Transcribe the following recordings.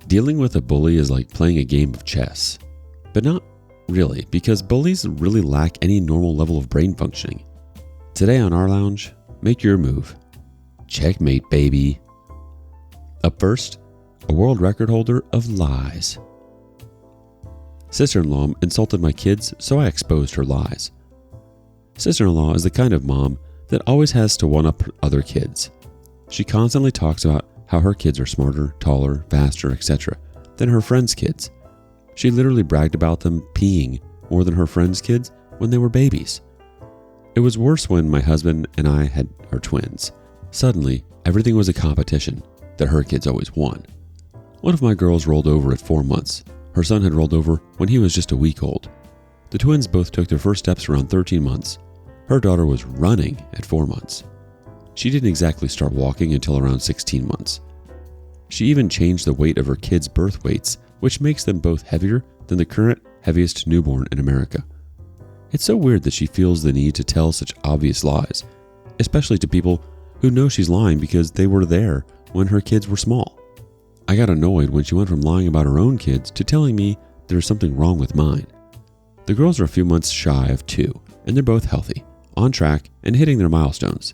Dealing with a bully is like playing a game of chess. But not really, because bullies really lack any normal level of brain functioning. Today on rLounge, make your move. Checkmate, baby. Up first, a world record holder of lies. Sister-in-law insulted my kids, so I exposed her lies. Sister-in-law is the kind of mom that always has to one-up other kids. She constantly talks about how her kids are smarter, taller, faster, etc. than her friends' kids. She literally bragged about them peeing more than her friends' kids when they were babies. It was worse when my husband and I had our twins. Suddenly, everything was a competition that her kids always won. One of my girls rolled over at 4 months. Her son had rolled over when he was just a week old. The twins both took their first steps around 13 months. Her daughter was running at 4 months. She didn't exactly start walking until around 16 months. She even changed the weight of her kids' birth weights, which makes them both heavier than the current heaviest newborn in America. It's so weird that she feels the need to tell such obvious lies, especially to people who know she's lying because they were there when her kids were small. I got annoyed when she went from lying about her own kids to telling me there's something wrong with mine. The girls are a few months shy of 2, and they're both healthy, on track, and hitting their milestones.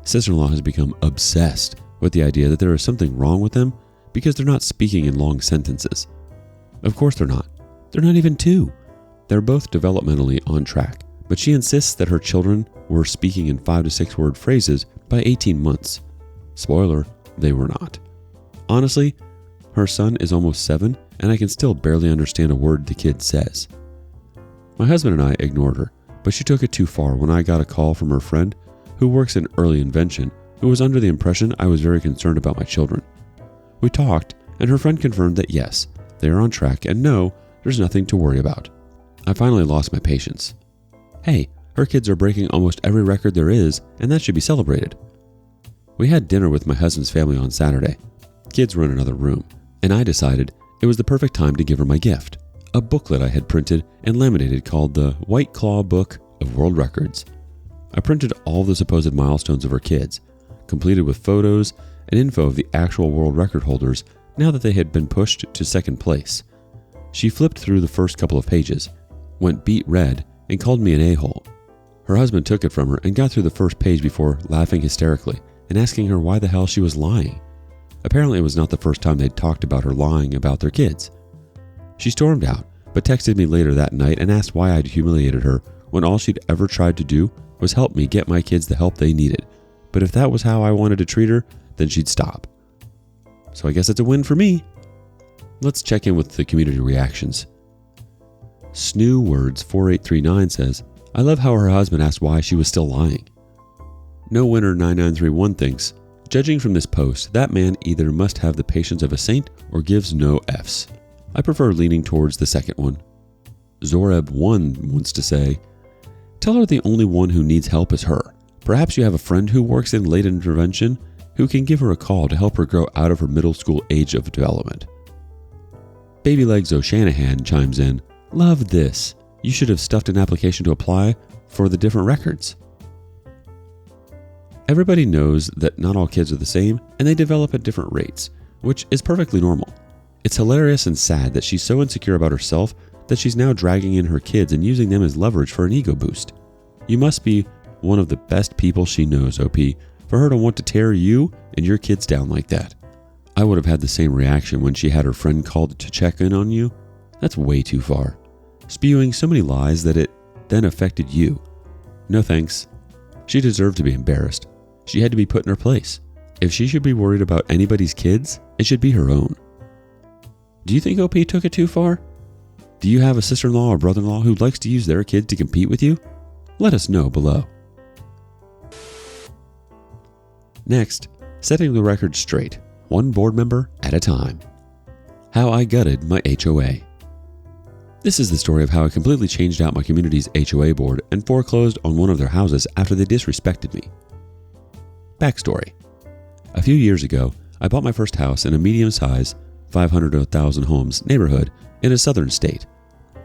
Sister-in-law has become obsessed with the idea that there is something wrong with them because they're not speaking in long sentences. Of course they're not. They're not even 2. They're both developmentally on track, but she insists that her children were speaking in 5 to 6 word phrases by 18 months. Spoiler, they were not. Honestly, her son is almost 7, and I can still barely understand a word the kid says. My husband and I ignored her, but she took it too far when I got a call from her friend who works in early intervention, who was under the impression I was very concerned about my children. We talked, and her friend confirmed that yes, they are on track, and no, there's nothing to worry about. I finally lost my patience. Hey, her kids are breaking almost every record there is, and that should be celebrated. We had dinner with my husband's family on Saturday. Kids were in another room, and I decided it was the perfect time to give her my gift, a booklet I had printed and laminated called the White Claw Book of World Records. I printed all the supposed milestones of her kids, completed with photos and info of the actual world record holders now that they had been pushed to second place. She flipped through the first couple of pages, went beet red, and called me an a-hole. Her husband took it from her and got through the first page before laughing hysterically and asking her why the hell she was lying. Apparently it was not the first time they'd talked about her lying about their kids. She stormed out, but texted me later that night and asked why I'd humiliated her when all she'd ever tried to do was help me get my kids the help they needed. But if that was how I wanted to treat her, then she'd stop. So I guess it's a win for me. Let's check in with the community reactions. Snoo Words 4839 says, I love how her husband asked why she was still lying. No Winner 9931 thinks, judging from this post, that man either must have the patience of a saint or gives no Fs. I prefer leaning towards the second one. Zoreb1 wants to say, tell her the only one who needs help is her. Perhaps you have a friend who works in late intervention who can give her a call to help her grow out of her middle school age of development. Baby Legs O'Shanahan chimes in, love this. You should have stuffed an application to apply for the different records. Everybody knows that not all kids are the same and they develop at different rates, which is perfectly normal. It's hilarious and sad that she's so insecure about herself that she's now dragging in her kids and using them as leverage for an ego boost. You must be one of the best people she knows, OP, for her to want to tear you and your kids down like that. I would have had the same reaction when she had her friend called to check in on you. That's way too far. Spewing so many lies that it then affected you. No thanks. She deserved to be embarrassed. She had to be put in her place. If she should be worried about anybody's kids, it should be her own. Do you think OP took it too far? Do you have a sister-in-law or brother-in-law who likes to use their kid to compete with you? Let us know below. Next, setting the record straight, one board member at a time. How I gutted my HOA. This is the story of how I completely changed out my community's HOA board and foreclosed on one of their houses after they disrespected me. Backstory. A few years ago, I bought my first house in a medium-sized 500 to 1,000 homes neighborhood in a southern state.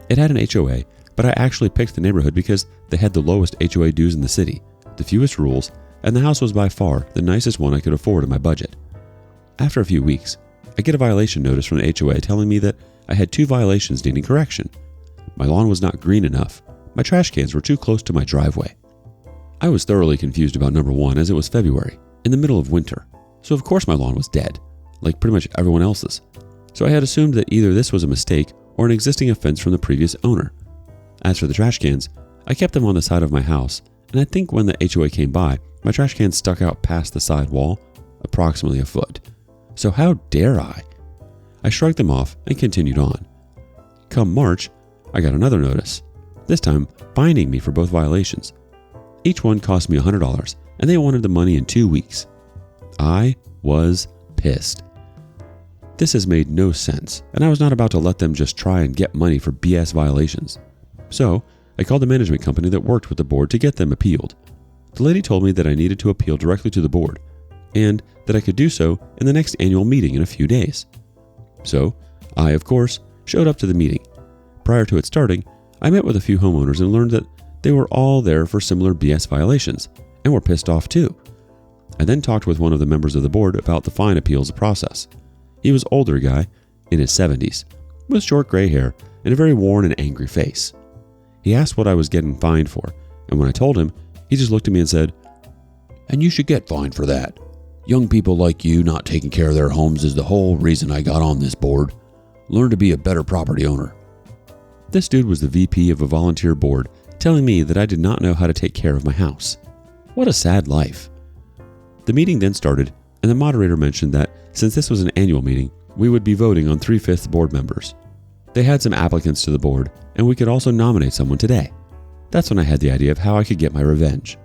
It had an HOA, but I actually picked the neighborhood because they had the lowest HOA dues in the city, the fewest rules, and the house was by far the nicest one I could afford in my budget. After a few weeks, I get a violation notice from the HOA telling me that I had 2 violations needing correction. My lawn was not green enough. My trash cans were too close to my driveway. I was thoroughly confused about number 1 as it was February, in the middle of winter, so of course my lawn was dead, like pretty much everyone else's. So I had assumed that either this was a mistake or an existing offense from the previous owner. As for the trash cans, I kept them on the side of my house, and I think when the HOA came by, my trash cans stuck out past the side wall, approximately a foot. So how dare I? I shrugged them off and continued on. Come March, I got another notice, this time fining me for both violations. Each one cost me $100, and they wanted the money in 2 weeks. I was pissed. This has made no sense, and I was not about to let them just try and get money for BS violations. So, I called the management company that worked with the board to get them appealed. The lady told me that I needed to appeal directly to the board, and that I could do so in the next annual meeting in a few days. So, I, of course, showed up to the meeting. Prior to it starting, I met with a few homeowners and learned that they were all there for similar BS violations, and were pissed off too. I then talked with one of the members of the board about the fine appeals process. He was an older guy, in his 70s, with short gray hair and a very worn and angry face. He asked what I was getting fined for, and when I told him, he just looked at me and said, "And you should get fined for that. Young people like you not taking care of their homes is the whole reason I got on this board. Learn to be a better property owner." This dude was the VP of a volunteer board telling me that I did not know how to take care of my house. What a sad life. The meeting then started, and the moderator mentioned that since this was an annual meeting, we would be voting on 3/5 board members. They had some applicants to the board, and we could also nominate someone today. That's when I had the idea of how I could get my revenge.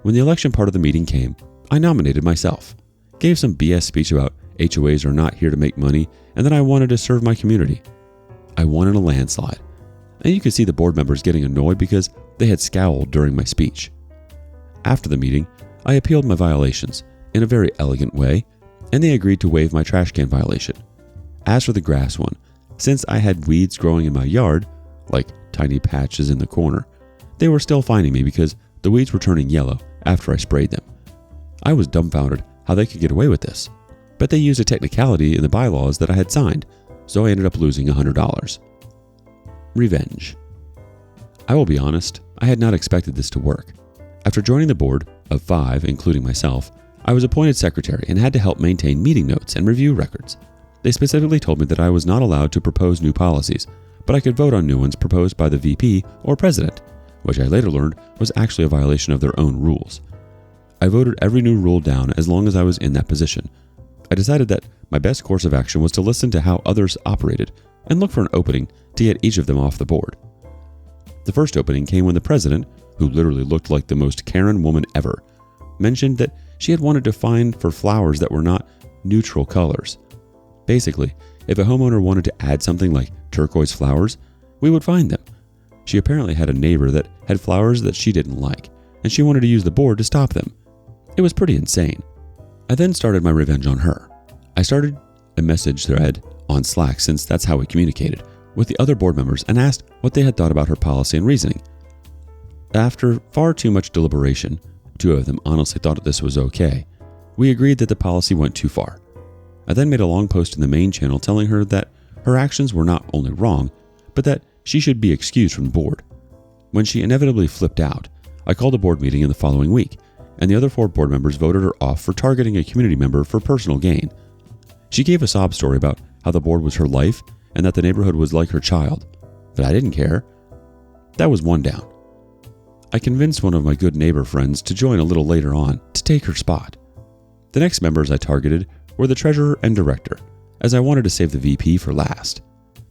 When the election part of the meeting came, I nominated myself, gave some BS speech about HOAs are not here to make money, and that I wanted to serve my community. I won in a landslide, and you could see the board members getting annoyed because they had scowled during my speech. After the meeting, I appealed my violations in a very elegant way, and they agreed to waive my trash can violation. As for the grass one, since I had weeds growing in my yard, like tiny patches in the corner, they were still fining me because the weeds were turning yellow after I sprayed them. I was dumbfounded how they could get away with this, but they used a technicality in the bylaws that I had signed, so I ended up losing $100. Revenge. I will be honest, I had not expected this to work. After joining the board of 5, including myself, I was appointed secretary and had to help maintain meeting notes and review records. They specifically told me that I was not allowed to propose new policies, but I could vote on new ones proposed by the VP or president, which I later learned was actually a violation of their own rules. I voted every new rule down as long as I was in that position. I decided that my best course of action was to listen to how others operated and look for an opening to get each of them off the board. The first opening came when the president, who literally looked like the most Karen woman ever, mentioned that she had wanted to fine for flowers that were not neutral colors. Basically, if a homeowner wanted to add something like turquoise flowers, we would fine them. She apparently had a neighbor that had flowers that she didn't like, and she wanted to use the board to stop them. It was pretty insane. I then started my revenge on her. I started a message thread on Slack, since that's how we communicated, with the other board members and asked what they had thought about her policy and reasoning. After far too much deliberation, 2 of them honestly thought this was okay. We agreed that the policy went too far. I then made a long post in the main channel telling her that her actions were not only wrong, but that she should be excused from the board. When she inevitably flipped out, I called a board meeting in the following week, and the other 4 board members voted her off for targeting a community member for personal gain. She gave a sob story about how the board was her life and that the neighborhood was like her child, but I didn't care. That was 1 down. I convinced one of my good neighbor friends to join a little later on to take her spot. The next members I targeted were the treasurer and director, as I wanted to save the VP for last.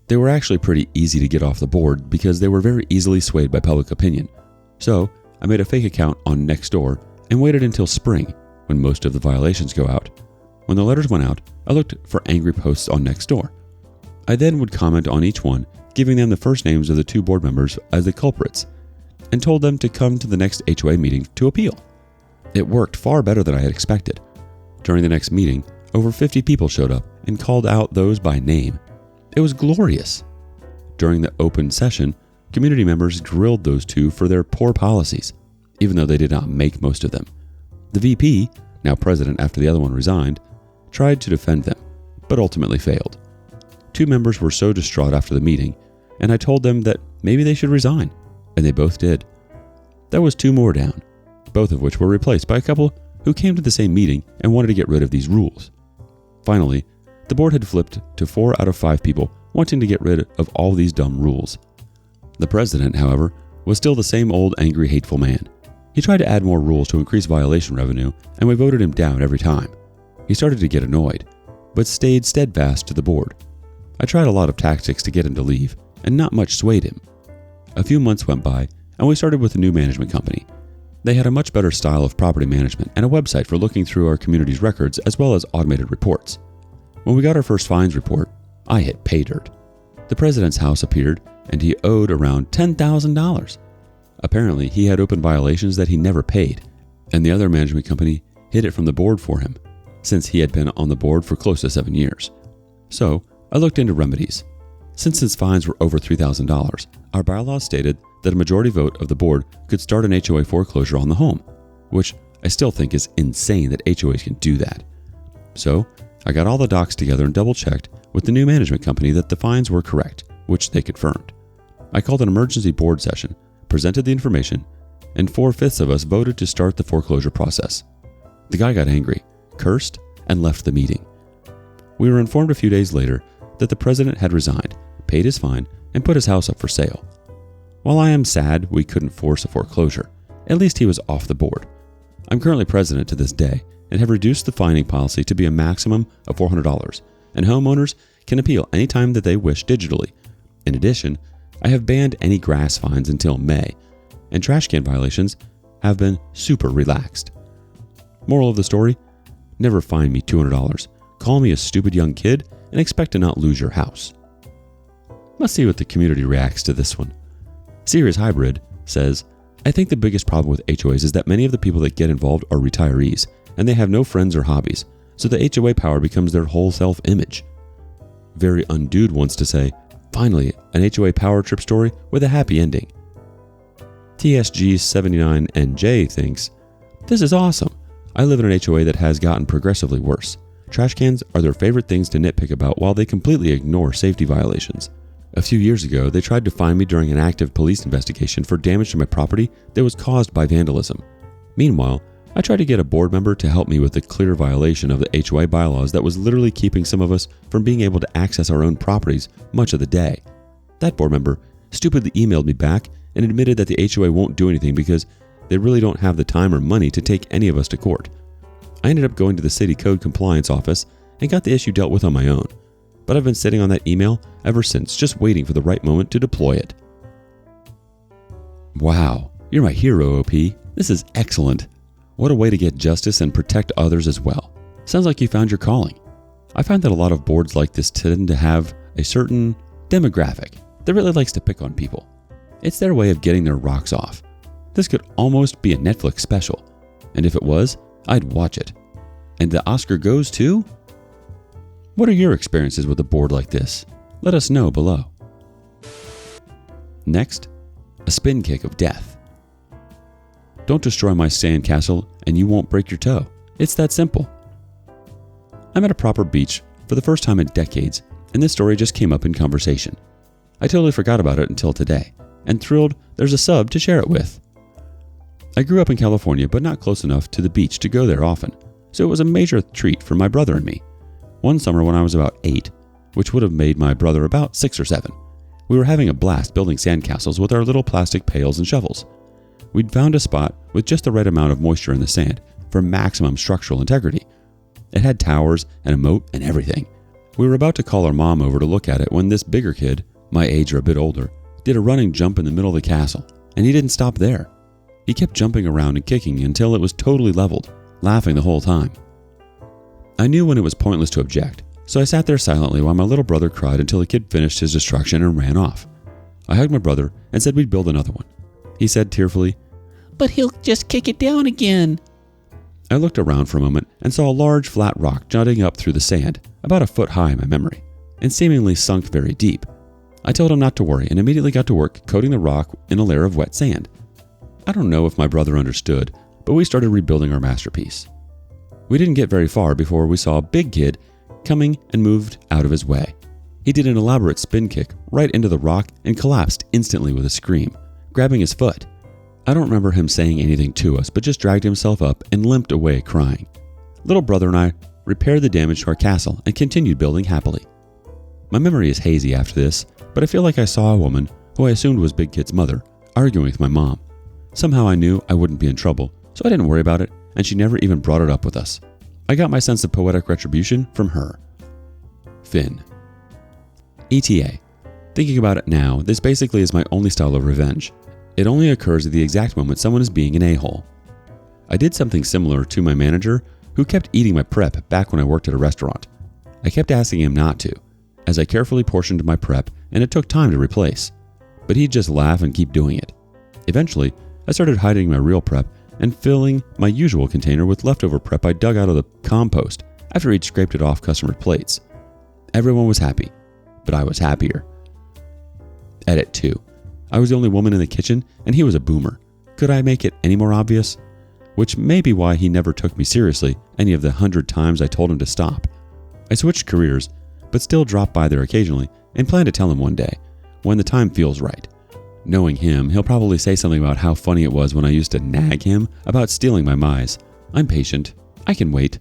They were actually pretty easy to get off the board because they were very easily swayed by public opinion. So I made a fake account on Nextdoor and waited until spring, when most of the violations go out. When the letters went out, I looked for angry posts on Nextdoor. I then would comment on each one, giving them the first names of the 2 board members as the culprits, and told them to come to the next HOA meeting to appeal. It worked far better than I had expected. During the next meeting, over 50 people showed up and called out those by name. It was glorious. During the open session, community members grilled those 2 for their poor policies, even though they did not make most of them. The VP, now president after the other one resigned, tried to defend them, but ultimately failed. 2 members were so distraught after the meeting, and I told them that maybe they should resign, and they both did. There was 2 more down, both of which were replaced by a couple who came to the same meeting and wanted to get rid of these rules. Finally, the board had flipped to 4 out of 5 people wanting to get rid of all these dumb rules. The president, however, was still the same old angry, hateful man. He tried to add more rules to increase violation revenue, and we voted him down every time. He started to get annoyed, but stayed steadfast to the board. I tried a lot of tactics to get him to leave, and not much swayed him. A few months went by, and we started with a new management company. They had a much better style of property management and a website for looking through our community's records as well as automated reports. When we got our first fines report, I hit pay dirt. The president's house appeared, and he owed around $10,000. Apparently, he had open violations that he never paid, and the other management company hid it from the board for him, since he had been on the board for close to 7 years. So, I looked into remedies. Since his fines were over $3,000, our bylaws stated that a majority vote of the board could start an HOA foreclosure on the home, which I still think is insane that HOAs can do that. So, I got all the docs together and double-checked with the new management company that the fines were correct, which they confirmed. I called an emergency board session, presented the information, and 4/5 of us voted to start the foreclosure process. The guy got angry, cursed, and left the meeting. We were informed a few days later that the president had resigned, paid his fine, and put his house up for sale. While I am sad we couldn't force a foreclosure, at least he was off the board. I'm currently president to this day and have reduced the fining policy to be a maximum of $400, and homeowners can appeal anytime that they wish digitally. In addition, I have banned any grass fines until May, and trash can violations have been super relaxed. Moral of the story: never fine me $200, call me a stupid young kid, and expect to not lose your house. Let's see what the community reacts to this one. Serious Hybrid says, I think the biggest problem with HOAs is that many of the people that get involved are retirees, and they have no friends or hobbies, so the HOA power becomes their whole self-image. Very Undude wants to say, finally, an HOA power trip story with a happy ending. TSG79NJ thinks, this is awesome. I live in an HOA that has gotten progressively worse. Trash cans are their favorite things to nitpick about while they completely ignore safety violations. A few years ago, they tried to fine me during an active police investigation for damage to my property that was caused by vandalism. Meanwhile, I tried to get a board member to help me with the clear violation of the HOA bylaws that was literally keeping some of us from being able to access our own properties much of the day. That board member stupidly emailed me back and admitted that the HOA won't do anything because they really don't have the time or money to take any of us to court. I ended up going to the city code compliance office and got the issue dealt with on my own. But I've been sitting on that email ever since, just waiting for the right moment to deploy it. Wow, you're my hero, OP. This is excellent. What a way to get justice and protect others as well. Sounds like you found your calling. I find that a lot of boards like this tend to have a certain demographic that really likes to pick on people. It's their way of getting their rocks off. This could almost be a Netflix special, and if it was, I'd watch it. And the Oscar goes to? What are your experiences with a board like this? Let us know below. Next, a spin kick of death. Don't destroy my sandcastle and you won't break your toe. It's that simple. I'm at a proper beach for the first time in decades, and this story just came up in conversation. I totally forgot about it until today, and thrilled there's a sub to share it with. I grew up in California, but not close enough to the beach to go there often, so it was a major treat for my brother and me. One summer when I was about 8, which would have made my brother about 6 or 7, we were having a blast building sandcastles with our little plastic pails and shovels. We'd found a spot with just the right amount of moisture in the sand for maximum structural integrity. It had towers and a moat and everything. We were about to call our mom over to look at it when this bigger kid, my age or a bit older, did a running jump in the middle of the castle, and he didn't stop there. He kept jumping around and kicking until it was totally leveled, laughing the whole time. I knew when it was pointless to object, so I sat there silently while my little brother cried until the kid finished his destruction and ran off. I hugged my brother and said we'd build another one. He said tearfully, "But he'll just kick it down again." I looked around for a moment and saw a large flat rock jutting up through the sand, about a foot high in my memory, and seemingly sunk very deep. I told him not to worry and immediately got to work coating the rock in a layer of wet sand. I don't know if my brother understood, but we started rebuilding our masterpiece. We didn't get very far before we saw a big kid coming and moved out of his way. He did an elaborate spin kick right into the rock and collapsed instantly with a scream, grabbing his foot. I don't remember him saying anything to us, but just dragged himself up and limped away crying. Little brother and I repaired the damage to our castle and continued building happily. My memory is hazy after this, but I feel like I saw a woman, who I assumed was Big Kid's mother, arguing with my mom. Somehow I knew I wouldn't be in trouble, so I didn't worry about it, and she never even brought it up with us. I got my sense of poetic retribution from her. Finn. ETA. Thinking about it now, this basically is my only style of revenge. It only occurs at the exact moment someone is being an a-hole. I did something similar to my manager, who kept eating my prep back when I worked at a restaurant. I kept asking him not to, as I carefully portioned my prep and it took time to replace. But he'd just laugh and keep doing it. Eventually, I started hiding my real prep and filling my usual container with leftover prep I dug out of the compost after he'd scraped it off customer plates. Everyone was happy, but I was happier. Edit 2. I was the only woman in the kitchen and he was a boomer. Could I make it any more obvious? Which may be why he never took me seriously any of the 100 times I told him to stop. I switched careers, but still drop by there occasionally and plan to tell him one day, when the time feels right. Knowing him, he'll probably say something about how funny it was when I used to nag him about stealing my mice. I'm patient. I can wait.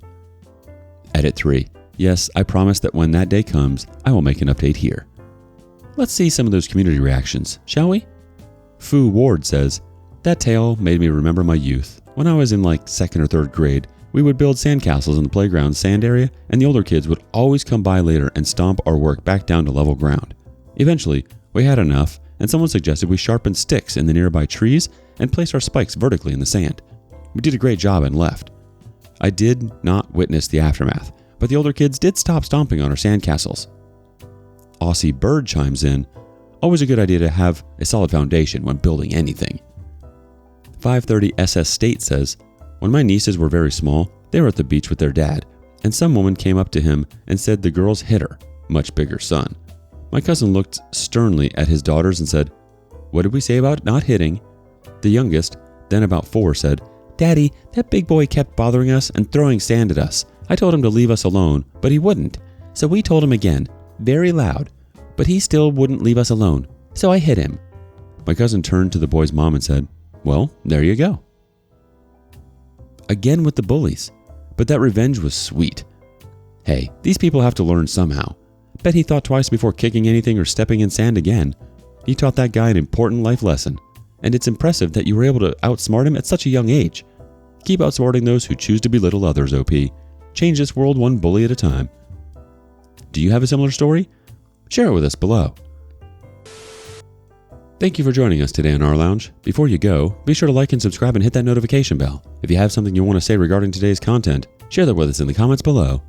Edit 3. Yes, I promise that when that day comes, I will make an update here. Let's see some of those community reactions, shall we? Fu Ward says, that tale made me remember my youth. When I was in like 2nd or 3rd grade, we would build sandcastles in the playground sand area, and the older kids would always come by later and stomp our work back down to level ground. Eventually, we had enough, and someone suggested we sharpen sticks in the nearby trees and place our spikes vertically in the sand. We did a great job and left. I did not witness the aftermath, but the older kids did stop stomping on our sandcastles. Aussie Bird chimes in, always a good idea to have a solid foundation when building anything. 530 SS State says, when my nieces were very small, they were at the beach with their dad, and some woman came up to him and said the girls hit her, much bigger son. My cousin looked sternly at his daughters and said, what did we say about not hitting? The youngest, then about 4, said, Daddy, that big boy kept bothering us and throwing sand at us. I told him to leave us alone, but he wouldn't. So we told him again, very loud, but he still wouldn't leave us alone, so I hit him. My cousin turned to the boy's mom and said, well, there you go. Again with the bullies, but that revenge was sweet. Hey, these people have to learn somehow. Bet he thought twice before kicking anything or stepping in sand again. You taught that guy an important life lesson, and it's impressive that you were able to outsmart him at such a young age. Keep outsmarting those who choose to belittle others, OP. Change this world one bully at a time. Do you have a similar story? Share it with us below. Thank you for joining us today on rLounge. Before you go, be sure to like and subscribe and hit that notification bell. If you have something you want to say regarding today's content, share that with us in the comments below.